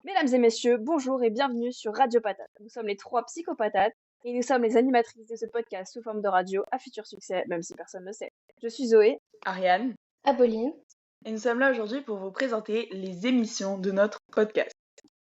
Mesdames et messieurs, bonjour et bienvenue sur Radio Patate. Nous sommes les trois psychopatates et nous sommes les animatrices de ce podcast sous forme de radio à futur succès, même si personne ne le sait. Je suis Zoé. Ariane, Apolline. et nous sommes là aujourd'hui pour vous présenter les émissions de notre podcast.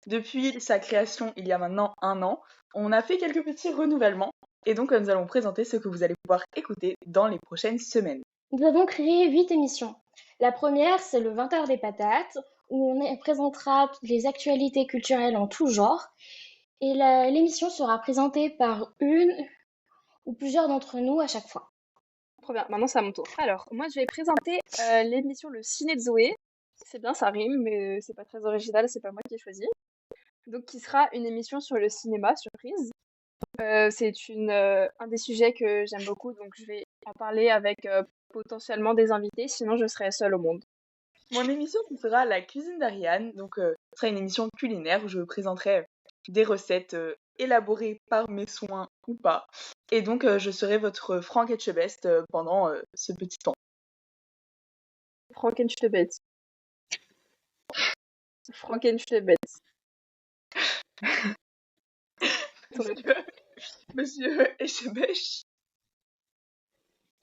Depuis sa création il y a maintenant 1 an, on a fait quelques petits renouvellements et donc nous allons présenter ce que vous allez pouvoir écouter dans les prochaines semaines. Nous avons créé 8 émissions. La première, c'est le 20h des patates, où on présentera les actualités culturelles en tout genre. Et l'émission sera présentée par une ou plusieurs d'entre nous à chaque fois. Trop bien, maintenant c'est à mon tour. Alors, moi je vais présenter l'émission Le Ciné de Zoé. C'est bien, ça rime, mais c'est pas très original, c'est pas moi qui ai choisi. Donc, qui sera une émission sur le cinéma, surprise. C'est un des sujets que j'aime beaucoup, donc je vais en parler avec potentiellement des invités, sinon je serai seule au monde. Mon émission, ce sera La cuisine d'Ariane, donc ce sera une émission culinaire où je vous présenterai des recettes élaborées par mes soins ou pas. Et donc je serai votre Franck Etchebest pendant ce petit temps. Frankenstebet. Frankenstebet. Monsieur Etchebest.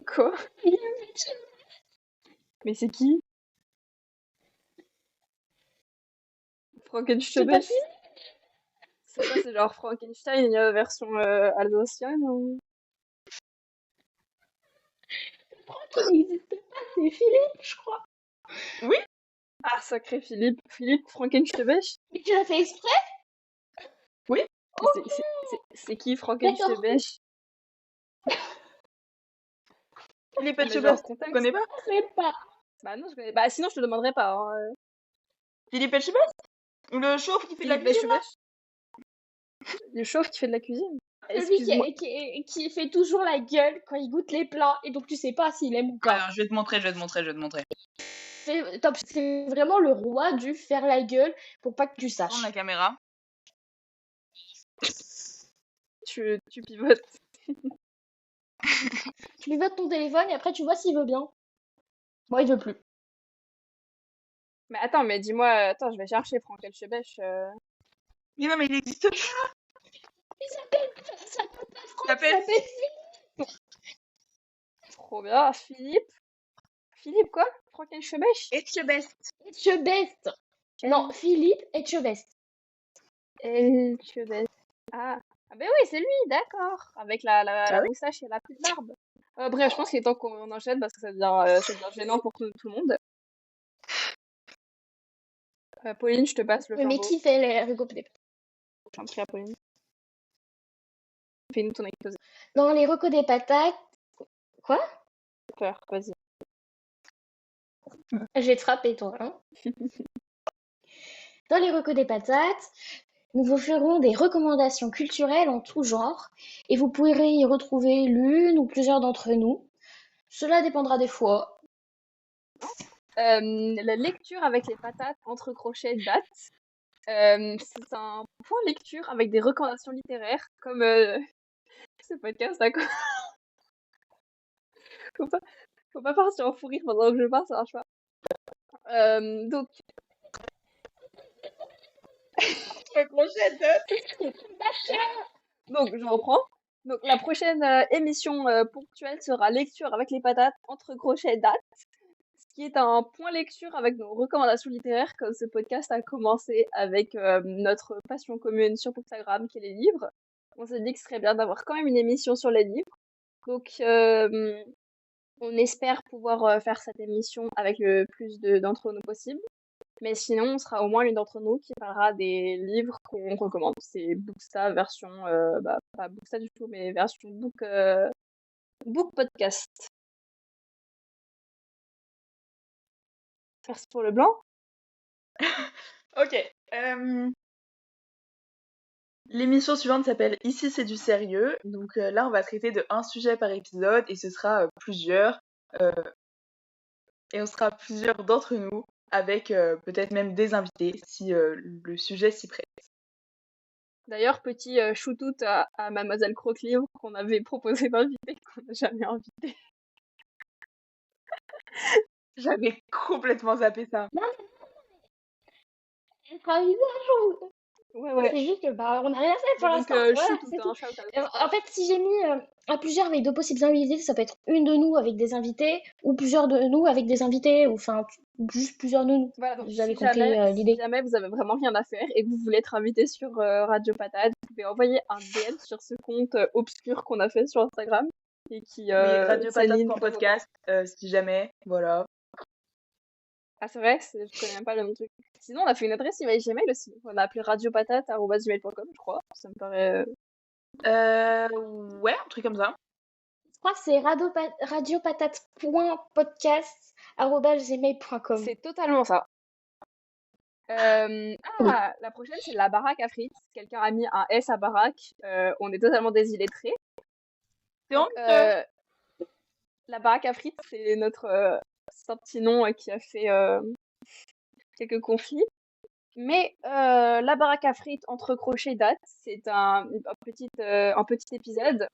Quoi? Mais c'est qui? Frankenstebet? C'est quoi, c'est genre Frankenstein version alsacienne ou... Franck, il n'existe pas, c'est Philippe, je crois. Oui. Ah, sacré Philippe. Philippe Frankenstebet? Mais tu l'as fait exprès? Oui. Oh c'est qui Frankenstebet? Philippe Mais Etchebest, genre tu contexte. connais pas? je sais pas. Bah non, je connais. Bah sinon je te demanderais pas. Hein. Philippe Etchebest? Le chauve qui fait de la Philippe cuisine là? Le chauve qui fait de la cuisine. Celui Excuse-moi. qui fait toujours la gueule quand il goûte les plats et donc tu sais pas s'il aime ou pas. Alors, je vais te montrer. C'est vraiment le roi du faire la gueule pour pas que tu saches. Prends la caméra. Tu pivotes. Tu lui votes ton téléphone et après tu vois s'il veut bien. Moi, il veut plus. Mais attends, mais dis-moi, attends, je vais chercher Frankenstebet. Mais non, mais il existe pas. Il s'appelle pas Franck, il s'appelle s'appelle Philippe. Trop bien, Philippe. Philippe quoi? Frankenstebet? Etchebest. Etchebest. Non, Philippe Etchebest. Etchebest. Ah. Ah ben oui, c'est lui, d'accord. Avec la oui. moustache et la petite barbe. Bref, je pense qu'il est temps qu'on enchaîne parce que ça devient gênant pour tout le monde. Pauline, je te passe le flambeau. Mais qui fait les recos des patates? J'en prie à Pauline. Fais-nous ton exposé. Dans les recos des patates... Quoi? Peur, vas-y. Je vais te frapper, toi. Hein. Dans les recos des patates, nous vous ferons des recommandations culturelles en tout genre et vous pourrez y retrouver l'une ou plusieurs d'entre nous. Cela dépendra des fois. La lecture avec les patates entre crochets date. C'est un point lecture avec des recommandations littéraires comme ce podcast, d'accord. Faut pas partir en fou rire pendant que je parle, ça marche pas. Donc, donc je reprends. Donc la prochaine émission ponctuelle sera lecture avec les patates entre crochets date, ce qui est un point lecture avec nos recommandations littéraires, comme ce podcast a commencé avec notre passion commune sur Instagram qui est les livres. On s'est dit que ce serait bien d'avoir quand même une émission sur les livres. Donc on espère pouvoir faire cette émission avec le plus d'entre nous possible. Mais sinon, on sera au moins l'une d'entre nous qui parlera des livres qu'on recommande. C'est Booksta version, pas Booksta du tout, mais version book podcast. Merci pour le blanc. Ok. L'émission suivante s'appelle Ici c'est du sérieux. Donc là, on va traiter de un sujet par épisode et ce sera plusieurs. Et on sera plusieurs d'entre nous avec peut-être même des invités si le sujet s'y prête. D'ailleurs, petit shoot-out à Mademoiselle Croque-Livre qu'on avait proposé d'inviter, qu'on n'a jamais invité. J'avais complètement zappé ça. Non, être invité un jour. Ouais. C'est juste que on n'a rien fait pour Donc, l'instant. Voilà, shoot c'est out, tout. hein, shout out. En fait, si j'ai mis à plusieurs avec de possibles invités, ça peut être une de nous avec des invités ou plusieurs de nous avec des invités, ou enfin juste plusieurs de nous. Voilà, donc Vous avez compris si l'idée. jamais vous avez vraiment rien à faire et que vous voulez être invité sur Radio Patate, vous pouvez envoyer un DM sur ce compte obscur qu'on a fait sur Instagram et qui Oui, s'aligne de temps en temps. radiopatate.podcast, si jamais, voilà. Ah, c'est vrai, je connais même pas le nom du truc. Sinon, on a fait une adresse email Gmail aussi. On a appelé radiopatate@gmail.com, je crois. Ça me paraît. Ouais, un truc comme ça. Je crois que c'est radiopatate.podcast@gmail.com. C'est totalement ça. Oui. La prochaine, c'est la baraque à frites. Quelqu'un a mis un S à baraque. On est totalement désillettrés. Donc, La baraque à frites, c'est notre c'est un petit nom qui a fait quelques conflits. Mais la baraque à frites entre crochets date, c'est un petit épisode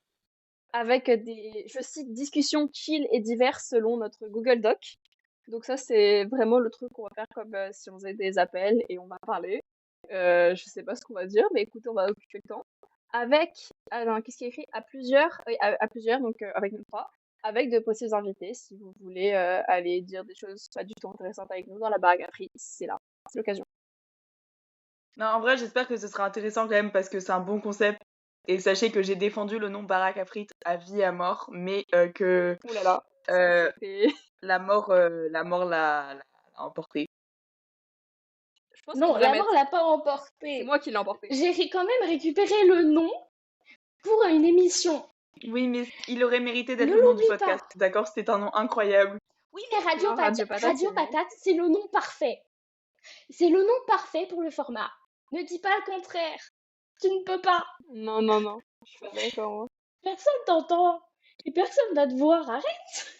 avec je cite, discussions chill et diverses selon notre Google Doc. Donc ça, c'est vraiment le truc qu'on va faire comme si on faisait des appels et on va parler. Je sais pas ce qu'on va dire, mais écoutez, on va occuper le temps. Alors, qu'est-ce qui est écrit? À plusieurs, oui, à plusieurs, donc avec nous trois, avec de possibles invités. Si vous voulez aller dire des choses pas du tout intéressantes avec nous dans la baraque à frites, c'est là, c'est l'occasion. non, en vrai, j'espère que ce sera intéressant quand même parce que c'est un bon concept. Et sachez que j'ai défendu le nom baraque à frites à vie et à mort, mais que Ouh là là, c'était... la mort l'a emporté. Je pense qu'il Non, devrait la mettre... mort l'a pas C'est emporté. moi qui l'ai emporté. J'ai quand même récupéré le nom pour une émission. Oui, mais il aurait mérité d'être Ne le nom du l'oublie podcast. pas. D'accord, c'était un nom incroyable. Oui, mais Non, Radio Patate, Radio c'est mieux. Patate, c'est le nom parfait. C'est le nom parfait pour le format. Ne dis pas le contraire. Tu ne peux pas. Non, je suis pas d'accord, moi. Personne t'entend. Et personne va te voir. Arrête.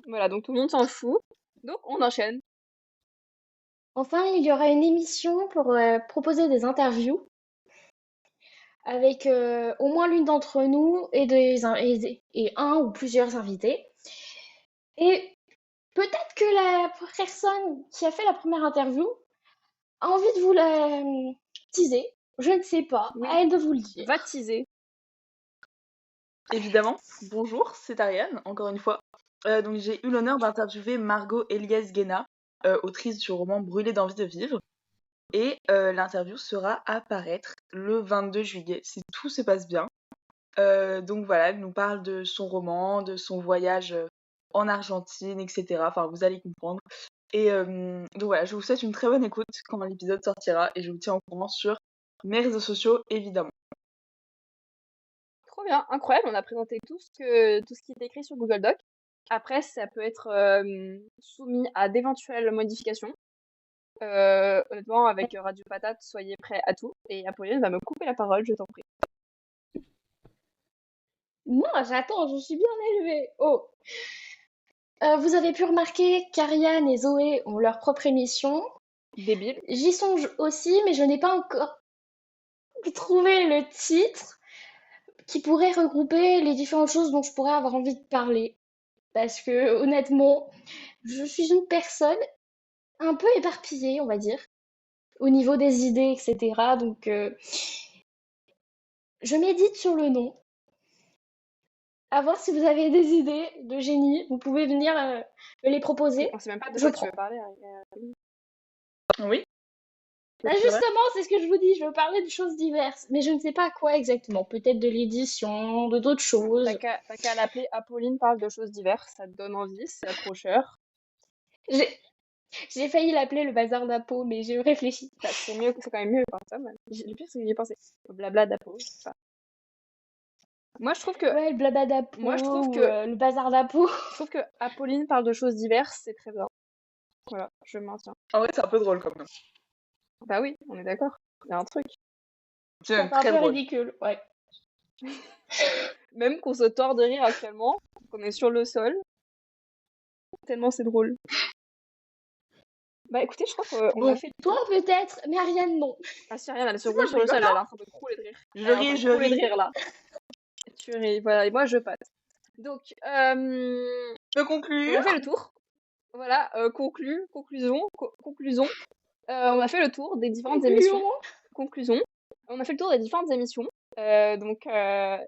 Voilà, donc tout le monde s'en fout. Donc on enchaîne. Enfin, il y aura une émission pour proposer des interviews avec au moins l'une d'entre nous et un ou plusieurs invités. Et peut-être que la personne qui a fait la première interview a envie de vous la teaser. Je ne sais pas. Oui. À elle de vous le dire. Va teaser. Évidemment, bonjour, c'est Ariane, encore une fois. Donc j'ai eu l'honneur d'interviewer Margot Eliès Guéna, autrice du roman Brûlée d'envie de vivre. Et l'interview sera à paraître le 22 juillet, si tout se passe bien. Donc voilà, elle nous parle de son roman, de son voyage en Argentine, etc. Enfin, vous allez comprendre. Et donc voilà, je vous souhaite une très bonne écoute quand l'épisode sortira et je vous tiens au courant sur mes réseaux sociaux, évidemment. Trop bien, incroyable. On a présenté tout ce qui est écrit sur Google Doc. Après, ça peut être soumis à d'éventuelles modifications. Honnêtement, avec Radio Patate, soyez prêts à tout. Et Apolline va me couper la parole, je t'en prie. Non, j'attends, je suis bien élevée. Oh. Vous avez pu remarquer qu'Ariane et Zoé ont leur propre émission. Débile. J'y songe aussi, mais je n'ai pas encore trouvé le titre qui pourrait regrouper les différentes choses dont je pourrais avoir envie de parler. Parce que honnêtement, je suis une personne un peu éparpillée, on va dire, au niveau des idées, etc. Donc, je médite sur le nom. À voir si vous avez des idées de génie, vous pouvez venir me les proposer. On sait même pas de Je quoi tu prends. veux parler. Oui. Bah justement, c'est ce que je vous dis, je veux parler de choses diverses, mais je ne sais pas quoi exactement. Peut-être de l'édition, de d'autres choses. T'as qu'à l'appeler Apolline parle de choses diverses, ça te donne envie, c'est accrocheur. J'ai failli l'appeler le bazar d'Apo, mais j'ai réfléchi. Bah, c'est quand même mieux par ça. Le pire, c'est que j'y ai pensé. Blabla d'Apo, je sais pas. Moi, je trouve que. Ouais, le blabla d'Apo, Moi, je trouve ou, que. le bazar d'Apo. Je trouve que Apolline parle de choses diverses, c'est très bien. Voilà, je maintiens. En vrai, c'est un peu drôle quand même. Bah oui, on est d'accord. Il y a un truc. C'est C'est même un très peu drôle. ridicule, ouais. Même qu'on se tord de rire actuellement, qu'on est sur le sol. Tellement c'est drôle. Bah écoutez, je crois qu'on Bon, a fait le toi tour. peut-être, mais Ariane non. Ah si, rien, elle est sur, C'est ça, sur le sol, rigolo. elle est en train de crouler de rire. Je Elle est en ris, train de je crouler de ris. rire là. Tu ris, voilà, et moi je passe. Donc, Je peux on conclure. a fait le tour. Voilà, conclusion. On a fait le tour des différentes émissions. Conclusion. On a fait le tour des différentes émissions. Donc,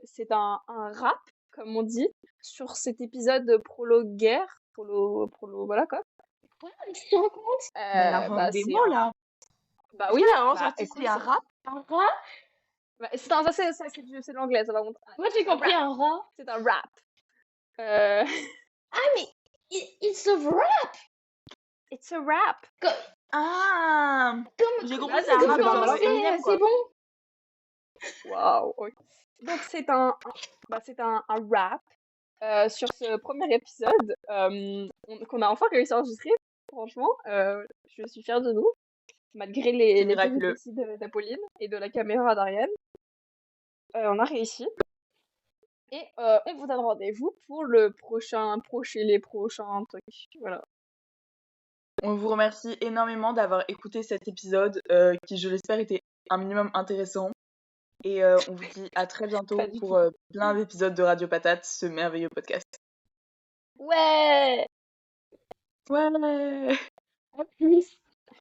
c'est un rap, comme on dit, sur cet épisode prologue guerre. Voilà quoi. Ouais, tu te rends compte? Mais l'invente des c'est mots, là. Bah oui, Est-ce qu'elle a vraiment bah sorti écoute, c'est un rap? Un rat? bah, c'est de l'anglais, ça va monter. Moi, j'ai compris un rat. C'est un rap. Euh, Ah, mais it's a rap! It's a rap. Ah! Comme, J'ai compris, Vas-y, c'est un dis-le rap dans genre la langue Eminem, quoi. c'est bon. Waouh. Ok. Donc c'est un rap sur ce premier épisode qu'on a enfin réussi à enregistrer. Franchement, je suis fière de nous, malgré C'est les miraculeux. péripéties d'Apolline et de la caméra d'Ariane. On a réussi. Et on vous donne rendez-vous pour les prochains trucs. Voilà. On vous remercie énormément d'avoir écouté cet épisode qui, je l'espère, était un minimum intéressant. Et on vous dit à très bientôt Pas du pour plein d'épisodes de Radio Patate, ce merveilleux podcast. Ouais! Ouais! À plus.